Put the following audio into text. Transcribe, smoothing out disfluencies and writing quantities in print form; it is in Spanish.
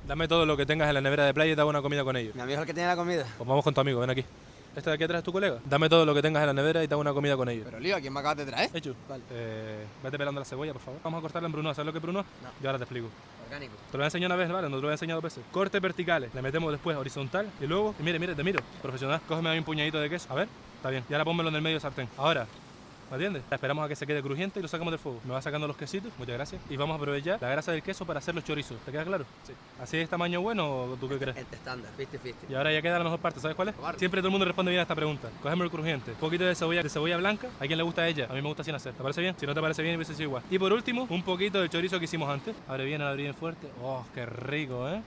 Dame todo lo que tengas en la nevera de playa y te hago una comida con ellos. Mi amigo es el que tiene la comida. Pues vamos con tu amigo, ven aquí. ¿Este de aquí atrás es tu colega? Dame todo lo que tengas en la nevera y te hago una comida con ellos. Pero lío, ¿a quién me acabas de traer? Hecho. Vale. Vete pelando la cebolla, por favor. Vamos a cortarla en brunoise. ¿Sabes lo que es brunoise? No. Yo ahora te explico. Orgánico. Te lo voy a enseñar una vez, ¿vale? No te lo voy a enseñar 2 veces. Cortes verticales. Le metemos después horizontal. Y luego, mire, te miro. Profesional. Cógeme ahí un puñadito de queso. A ver. Está bien. Y ahora pónmelo en el medio del sartén. Ahora. ¿Me entiendes? Esperamos a que se quede crujiente y lo sacamos del fuego. Me va sacando los quesitos, muchas gracias. Y vamos a aprovechar la grasa del queso para hacer los chorizos. ¿Te queda claro? Sí. ¿Así es tamaño bueno o tú qué crees? Estándar, 50-50. Y ahora ya queda la mejor parte, ¿sabes cuál es? Cobarde. Siempre todo el mundo responde bien a esta pregunta. Cogemos el crujiente, un poquito de cebolla blanca. ¿A quién le gusta a ella? A mí me gusta sin hacer. ¿Te parece bien? Si no te parece bien, hubiese sido igual. Y por último, un poquito del chorizo que hicimos antes. Abre bien fuerte. Oh, qué rico, ¿eh?